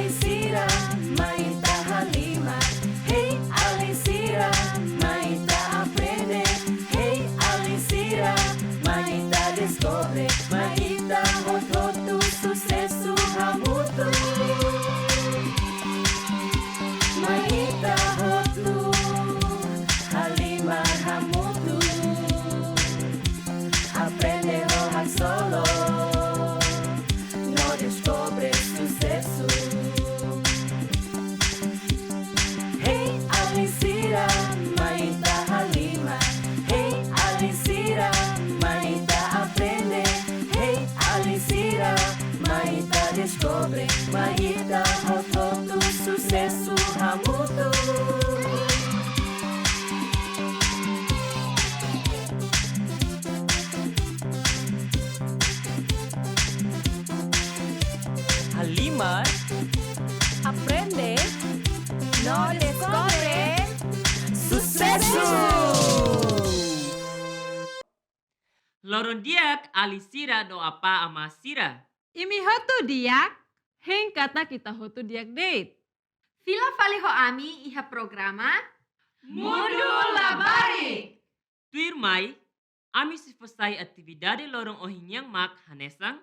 Alisira, Maita Halima. Hey Alisira, Maita aprende. Hey Alisira, Maita descobre. Maita rototo sucesso hamutu. Maita rotu Halima hamutu. Aprende rohan solo. No descobre sucesso. Hey Alisira, Maita Halima. Hey Alisira, Maita aprende. Hey Alisira, Maita descobre. Maita rototo sucesso hamutu. Halima, Aprende, no descobre. Sucesso! loron diak Alisira no apa amasira. Imi hotu diak, heng kata kita hotu diak date. Fila faliho ami iha programa Mundo Labari. Tuir mai, ami se selesai atividade lorong ohinyang mak hanesang,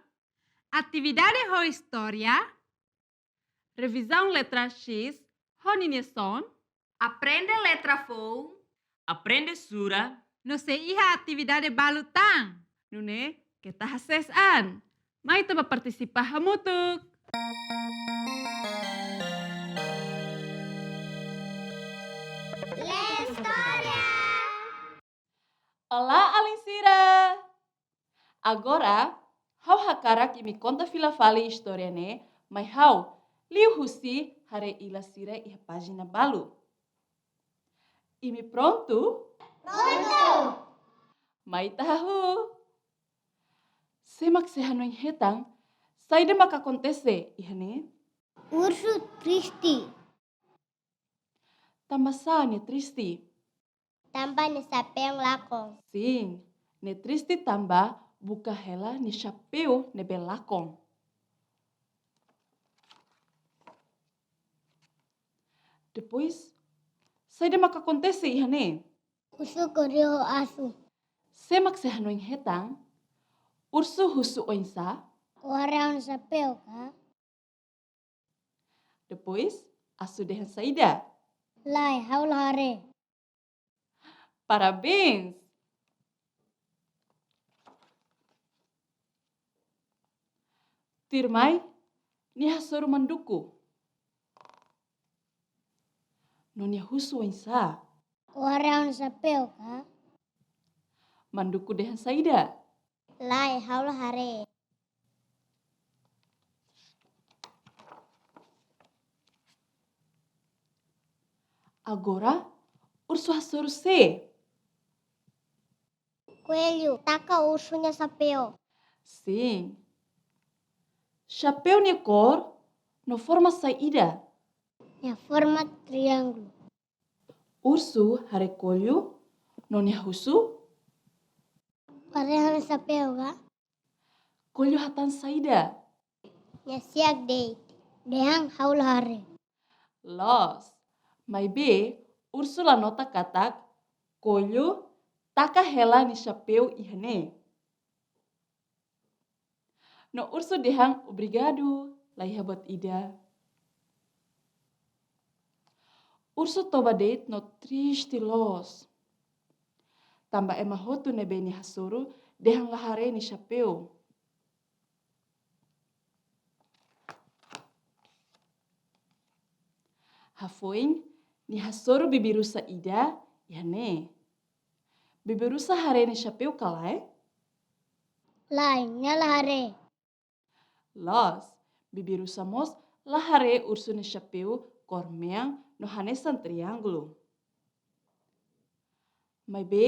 Atividade ho história, revisão letra X, honiniação, aprende letra fou, aprende sura, no se iha atividade balutang, nune kita hasesan. Mai tu participar hamutuk. Olá, Alisira! Agora, hau hakarak imi conta fila fali história ne, mas hau liu husi hare ila sira iha página balu. Imi pronto? Pronto! Mai tahu. Semak sehanuing hetang, saida mak acontece iha ne? Urso triste, Tambah sa ne tristi. tambah ni sapeng lakong. Sim, ne tristi tambah buka hela ni chapéu ne belakong. Depois, saida mak acontece iha ne? Urso koreo asu, Semak sehanuing hetang, urso husu oinsa, orang sapeng ka, depois asu dehan saida. lai haul hare. Parabéns! Tirmai, ni hasoru manduku. Nonia husu oinsa, Orang sapeng ka, manduku dehan saida. lai haul hare. Agora, urso hasoru se. Coelho, taca ursunya sapeo. Sim. Chapéu ni cor no forma saída. Ya forma triângulo. Urso harecolho no ni husu, Orang sapeo ka, colho hatan saída. ya siag de. Dehang haul hare. Los. Mai be, urso la nota katak, colho, taka hela ni chapéu ihane. No urso dehang obrigado, lai habat ida. Urso toba date no triste los. Tambah ema hotu ne beni hasuru, dehang lahare ni chapéu. Hafoin, ni hasoro bibirusa ida, ihane. Bibirusa hare ni chapéu kalai? Lai, nyala hare. Los, bibirusa mos lahare urso ni chapéu kormeang no hanesan triângulo. Mai be,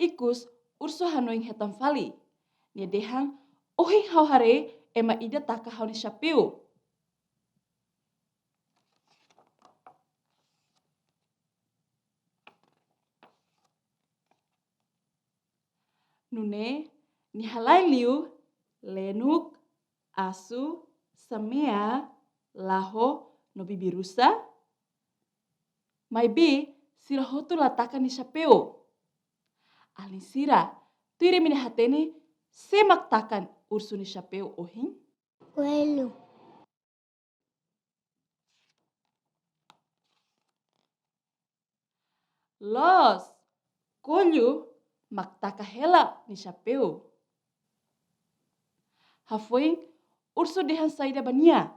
ikus urso hanoing hetam fali. Nia dehang, ohing hau hare ema ida taka hau ni chapéu. Nune, ni halai liu, lenuk, asu, samea, laho no bibirusa. Mai bi sira hotu latakan ni chapeu. Alin sira, tuire mini hatene semak takan ursu ni chapeu ohin. Coelho. Los, colho maktaka hela ni chapeu. Hafoin urso dehan saida bania.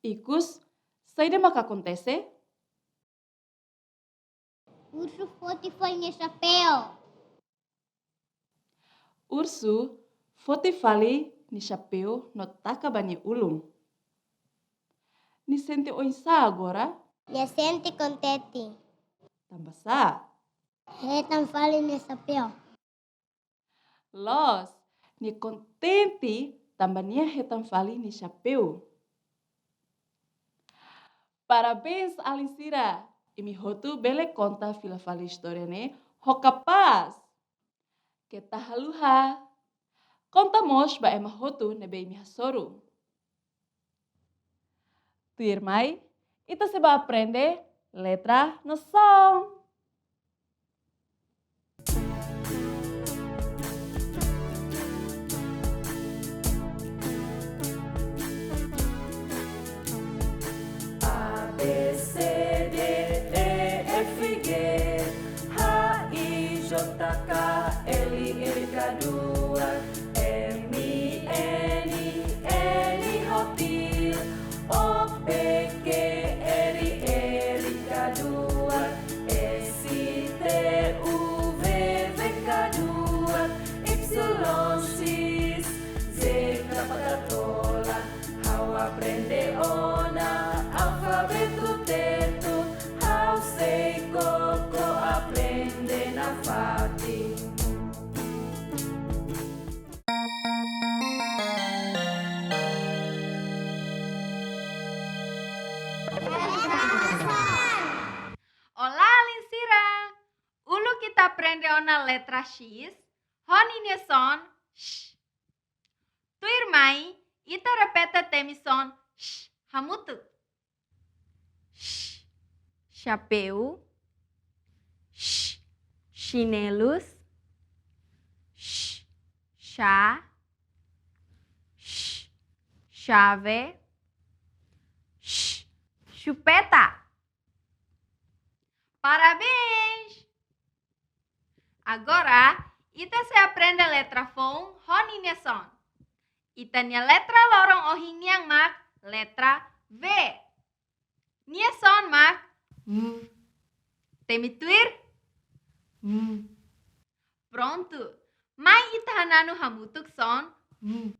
Ikus, saida maka acontece? Urso Spotify niya chapéu. Urso fote fale ni chapeu no taka bani ulung. Ni sente oinsa agora? Niya sente contente. Tambah sa. Retan fale niya chapéu. Los, ni contente tambah nia hetan fale ni chapeu. Parabéns, Alisira. Imi hotu bele conta fila fale história ne ho capaz. Kita haluha. Contamos ba ema hotu nebe imi hasoru. Tuir mai, ita seba aprende letra no som. A, B, C, D, E, F, G, H, I, J, K, L, M, K, 2, M, I, N, N, H, P, O, P, Q, R, R, K, 2, S, T, U, V, V, K, 2, Y, X, Z, Kapakatola, how aprende ona, alfabeto teto, how sei coco, aprende na fati. Olá, Linsira! Ulu kita aprende ona letra X, honine son sh. Tuir mai, ita repete temi son sh, hamutu. Sh, chapéu. Sh, chinelos. Sh, chá. Sh, chave. Sh, chupeta. Parabéns! Agora, ita se aprende a letra fon, honine son. Ita nia letra lorong ohingyang mak, letra V. Nia son mak, V. Temituir, V. Pronto. Mai ita hananu hamutuk son, V.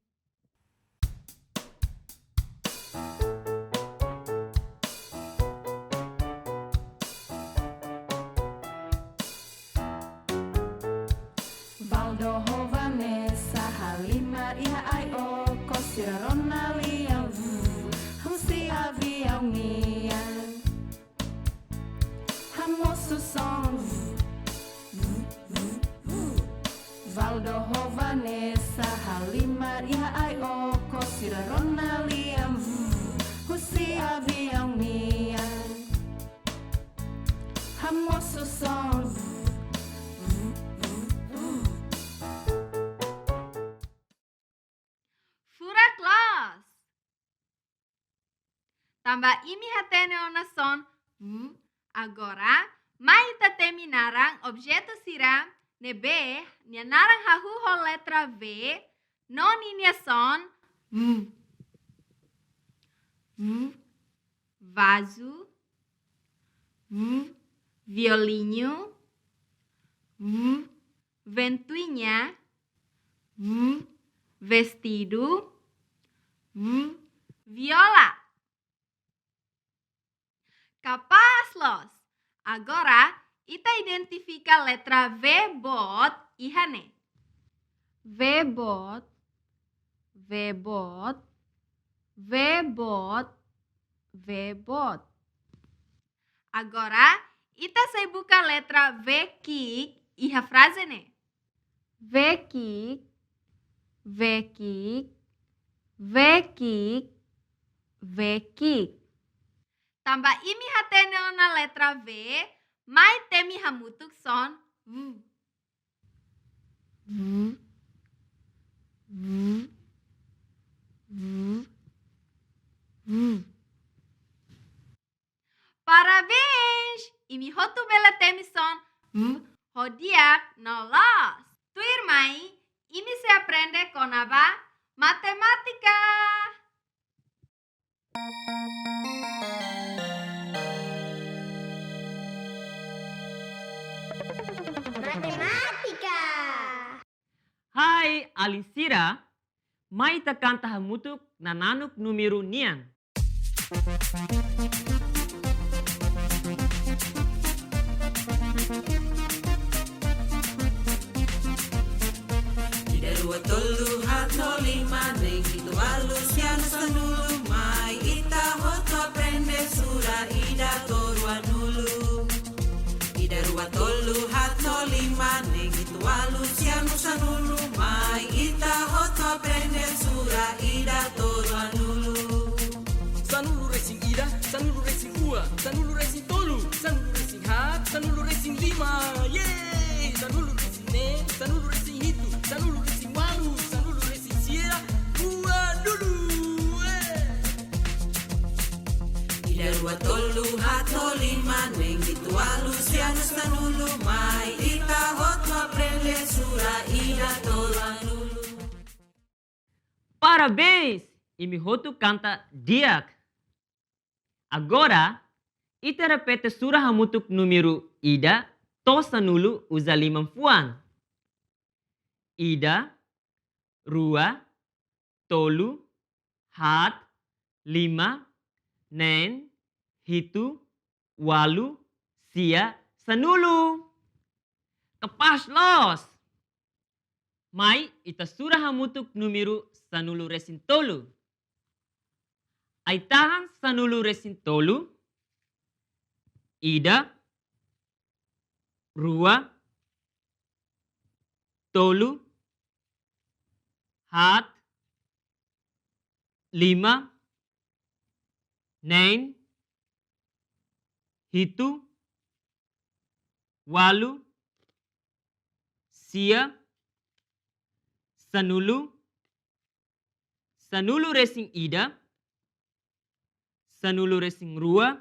Valdo, Vanessa, Halima, Iha, Ai, O, Cosira, Rona, Liam, Husi, Avião, Nian, Hamosu, Som, Valdo, Vanessa, Halima, Iha, Ai, O, Cosira, Rona, Liam, Husi, Avião, Nian, Hamosu, Som. Furaklas. Tambah imi hatene ona son, V. Agora, mai ita terminarang objeto sira, nebe, nia narang hahu ho letra V, non inia son, V. V. Vaso. V. Violinho. V. Ventoinha. V. Vestido. V. Viola. Capaz, Los. Agora, ita identifica letra V bot ihane. V bot, V bot, V bot, V bot. Agora, ita sai buka letra V kik iha frase ne. vekik, vekik, vekik, vekik. Tambah imi hatene ona letra V, mai temi hamutuk son V. V. V. V. V. Parabéns! Imi hotu bela temi son V. Hodiak nolos. Tuir mai, imi se aprende con aba matemática. Matematika. Hai, Alinsira. Mai tekan tahamutuk nananuk numeru nian. Ida dua tolu hatno lima neng itu alus yang sanulu mai ita hoto aprende sura ida torua nulu. Ida dua tolu hatno lima neng itu alus yang sanulu mai ita hoto aprende sura ida torua nulu. Sanulu racing ida, sanulu racing ua, sanulu racing tolu, sanulu racing hat, sanulu racing lima, yeay! Sanulu racing ne, sanulu racing hitu, sanulu racing walu, sanulu racing sierra, ua dulu, Ida dua tolu hatno lima neng itu alus yang sanulu mai ita hoto aprende sura ida torua nulu. Parabéns! Imi hotu canta diak. Agora, ita repete surah hamutuk numeru ida to sanulu uza limam fuan. Ida, rua, tolu, hat, lima, nen, hitu, walu, sia, sanulu. Kepas los! Mai ita surah hamutuk numeru sanulu resin tolu. Aitahan sanulu resin tolu. Ida, rua, tolu, hat, lima, nen, hitu, walu, sia, sanulu, sanulu racing ida, sanulu racing rua,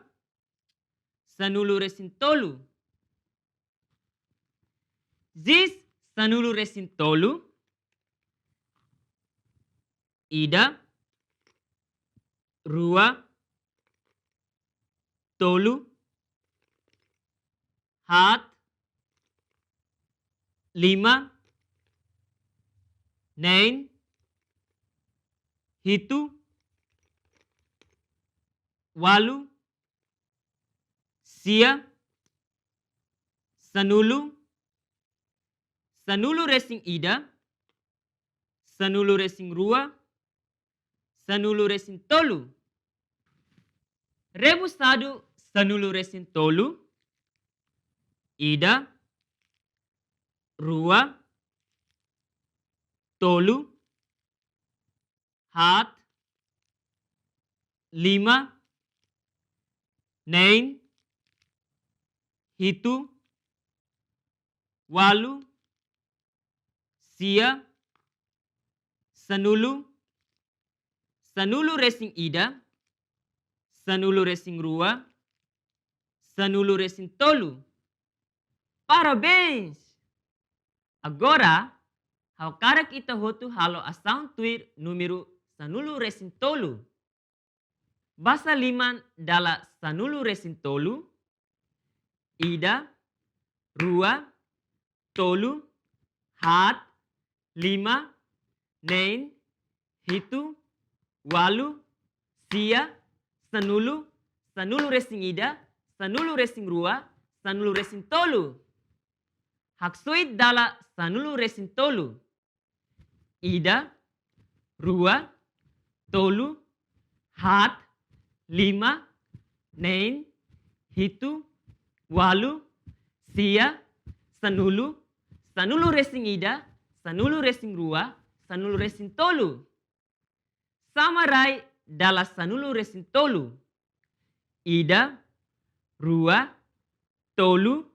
sanulu racing tolu. Zis sanulu racing tolu, ida, rua, tolu, hat, lima, nen, hitu, walu, sia, sanulu, sanulu racing ida, sanulu racing rua, sanulu racing tolu. Rebusado sanulu racing tolu, ida, rua, tolu, hat, lima, nen, hitu, walu, sia, sanulu, sanulu racing ida, sanulu racing rua, sanulu racing tolu. Parabéns! Agora, hawkara kita hotu halo asang tuir numeru sanulu racing tolu. Basa liman dala sanulu racing tolu, ida, rua, tolu, hat, lima, nen, hitu, walu, sia, sanulu, sanulu racing ida, sanulu racing rua, sanulu racing tolu. Haksuit dala sanulu racing tolu. Ida, rua, tolu, hat, lima, nen, hitu, walu, sia, sanulu, sanulu racing ida, sanulu resing rua, sanulu resing tolu. Samarai dala sanulu resing tolu. Ida, rua, tolu,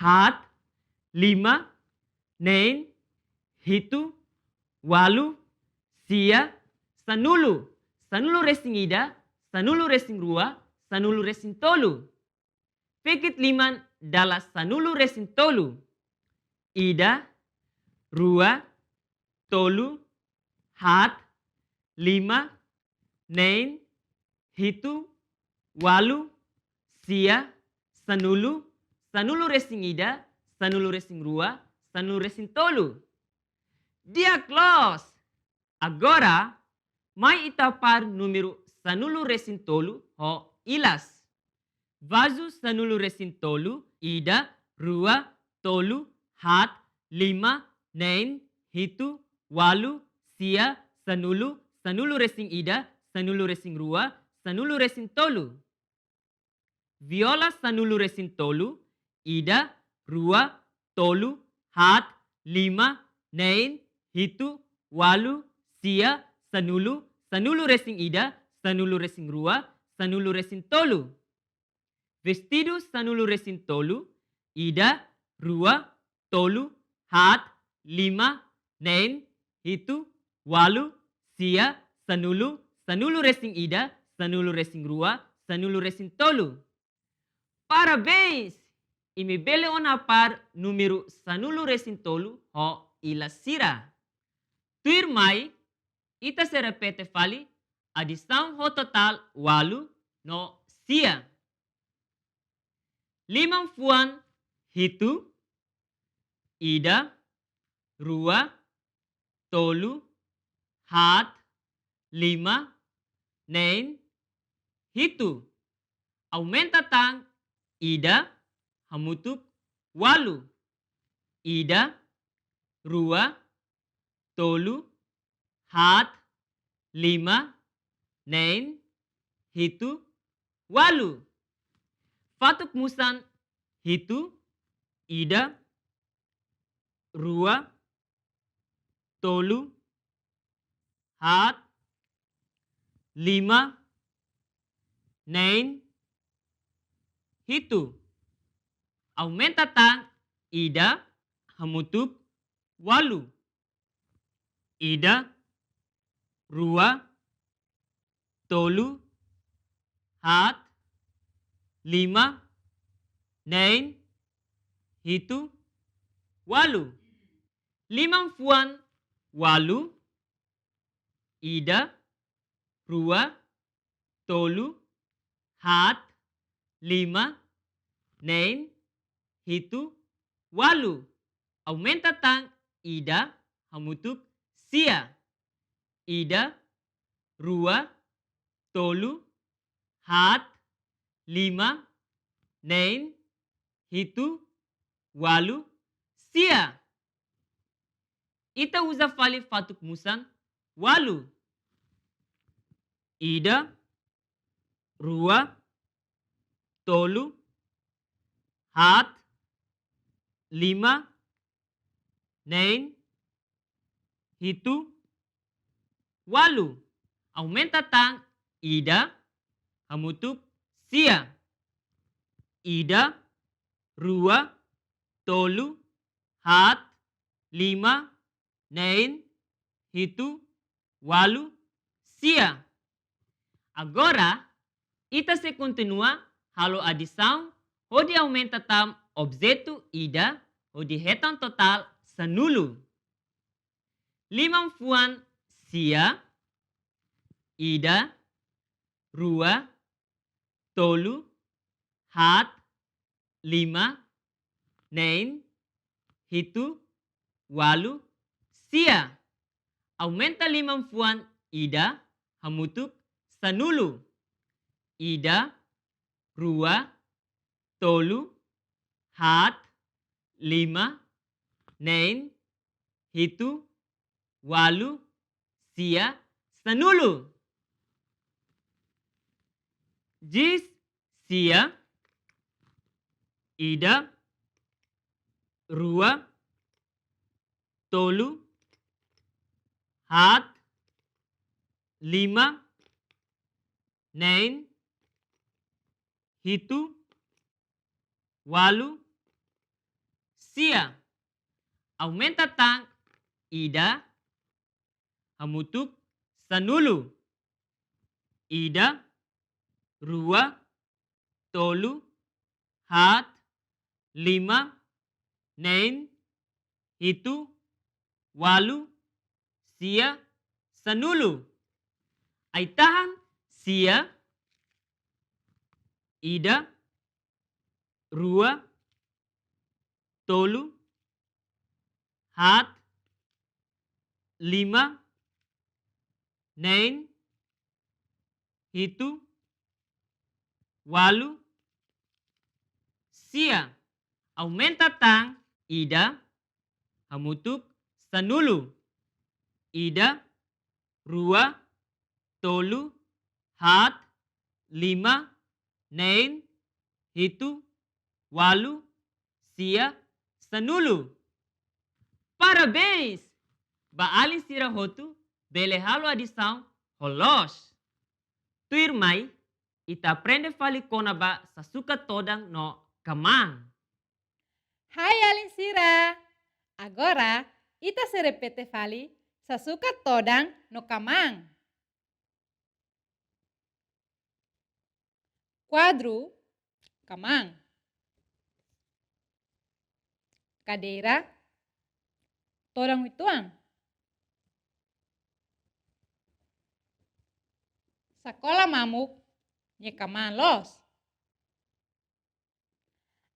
hat, lima, nen, hitu, walu, sia, sanulu. Sanulu resing ida, sanulu resing rua, sanulu resing tolu. Pekit liman dala sanulu resing tolu. Ida, rua, tolu, hat, lima, nen, hitu, walu, sia, sanulu, sanulu resing ida, sanulu resing rua, sanulu resing tolu. Dia close. Agora, mai itapar número sanulu resing tolu ho ilas. Vazu sanulu resing tolu, ida, rua, tolu, hat, lima, nen, hitu, walu, sia, sanulu, sanulu resing ida, sanulu resing rua, sanulu resing tolu. Viola sanulu resing tolu, ida, rua, tolu, hat, lima, nen, hitu, walu, sia, sanulu, sanulu resing ida, sanulu resing rua, sanulu resing tolu. Vestido sanulu resing tolu, ida, rua, tolu, hat, lima, nen, hitu, walu, sia, sanulu, sanulu resing ida, sanulu resing rua, sanulu resing tolu. Parabéns! Imibele ona par número sanulu resing tolu ho ilasira. Tuir mai, ita se repete fali, adição ho total walu no sia. Limang fuan hitu, ida, rua, tolu, hat, lima, nen, hitu. Aumenta tang ida, hamutuk, walu. Ida, rua, tolu, hat, lima, nen, hitu, walu. Fatuk musan hitu, ida, rua, tolu, hat, lima, nen, hitu. Aumenta tang ida, hamutuk, walu. Ida, rua, tolu, hat, lima, nen, hitu, walu. Limang fuan walu, ida, rua, tolu, hat, lima, nen, hitu, walu. Aumenta tang ida, hamutuk, sia. Ida, rua, tolu, hat, lima, nen, hitu, walu, sia. Ita usa fali fatuk musan walu. Ida, rua, tolu, hat, lima, nen, hitu, walu. Aumenta tang ida, hamutuk, sia. Ida, rua, tolu, hat, lima, nen, hitu, walu, sia. Agora, ita se continua halo adição onde aumenta tam objeto ida onde retam total sanulu. Limang fuan sia, ida, rua, tolu, hat, lima, nen, hitu, walu, sia. Aumenta limang fuan ida, hamutuk, sanulu. Ida, rua, tolu, hat, lima, nen, hitu, walu, sia, sanulu. Jis, sia, ida, rua, tolu, hat, lima, nen, hitu, walu, sia, sanulu. Jis, sia, ida, rua, tolu, hat, lima, nen, hitu, walu, sia. Aumenta limang fuan ida, hamutuk, sanulu. Ida, rua, tolu, hat, lima, nen, hitu, walu, sia. Aumenta limang fuan ida, hamutuk, sanulu. Ida, rua, tolu, hat, lima, nen, hitu, walu, sia. tolu, hat, lima, nein, hitu, walu, sia. Aumenta tang ida, hamutuk, sanulu. Ida, rua, tolu, hat, lima, nein, hitu, walu, sia, sanulu. Ay tahan sia, ida, rua, tolu, hat, lima, nein, hitu, walu, sia. Aumenta tang ida, hamutuk, sanulu. Ida, rua, tolu, hat, lima, nein, hitu, walu, sia, sanulu. Parabéns! Baalin sira hotu, bele halo adição, holos. Tuir mai, ita aprende fali kona ba sa suka todang no kamang. Hai Alinsira, agora ita se repete fali sa suka todang no kamang. Quadro, kamang. Cadeira, todang ituang. Sakola mamuk, nye kamang los.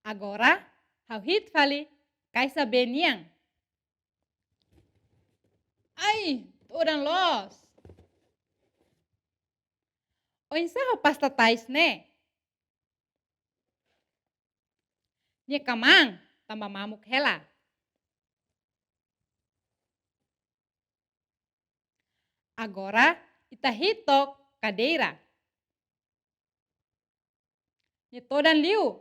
Agora, hauhit fali, kaisa beniang. Ai, todang los. Oinsa ho pasta tais ne. Nye kamang, tambah mamuk hela. Agora, ita hitok cadeira. Nye todan liu.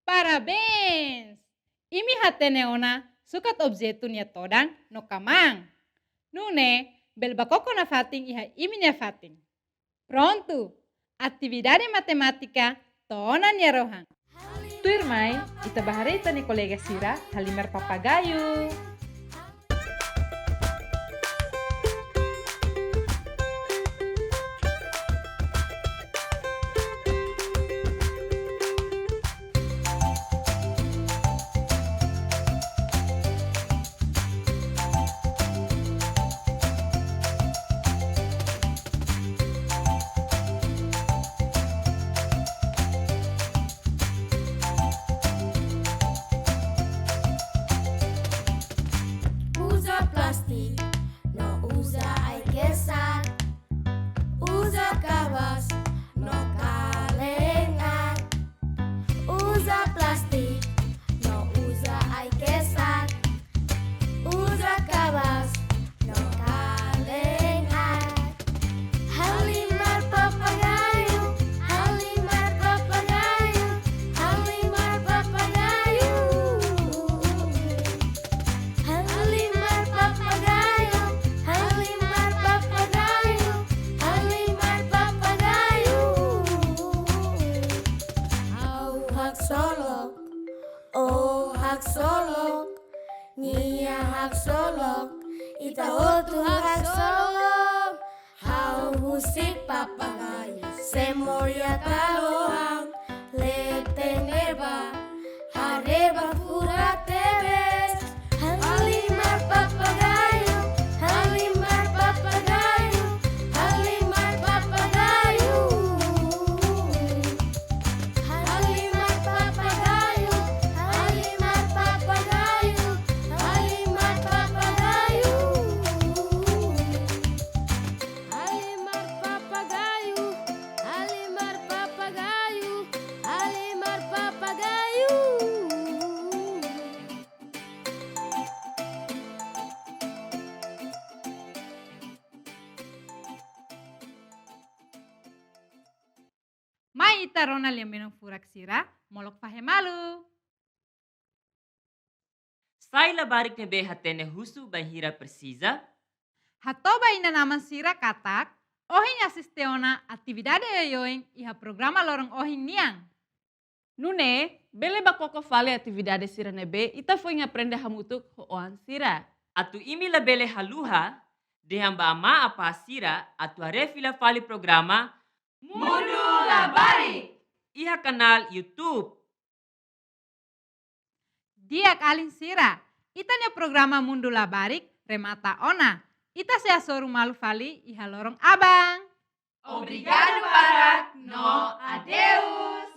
Parabéns! Imi hatene ona sukat objeto nia todang no kamang. Nune, bel bakoko na fating iha imi nia fating. Pronto! Atividade matemática tona nia rohang. Tuir mai, ita baharita ni kolega Sira halimar papagayo. Usa plastik, no usa ai kesan. Usa kawas, no kalengan. Usa plastik, no usa ai kesan. Usa kawas, no kalengan. Halimar papagayo, halimar papagayo, halimar papagayo. Halimar papagayo, halimar papagayo, halimar papagayo. Au hak solok, oh hak solok, nia hak solok, ita hotu hak solok. Hau husik papagayo, semoria talohang, letenerba, hareba fura tebes. Halimar papagayo, halimar papagayo, halimar papagayo. Halimar papagayo, halimar papagayo, halimar papagayo. Halimar papagayo, halimar papagayo, halimar papagayo. mai ita Ronald yang menang furak sira, molok fahe malu. Sai labarik nebe hatene husu bahira precisa. Hatoba ina naman sira katak, ohin asisteona atividade yoyoing iha programa lorong ohin niang. Nune, bele bakoko fale atividade sira nebe, ita foi aprende hamutuk hoan sira. Atu imi labele haluha, dehamba ama apa sira, atu arefila fali programa Mundo Labarik! iha kanal YouTube. Diak alin sira, itanya programa Mundo Labarik remata ona. Ita sea soru malu fali iha lorong abang. Obrigado, Barak! No, adeus!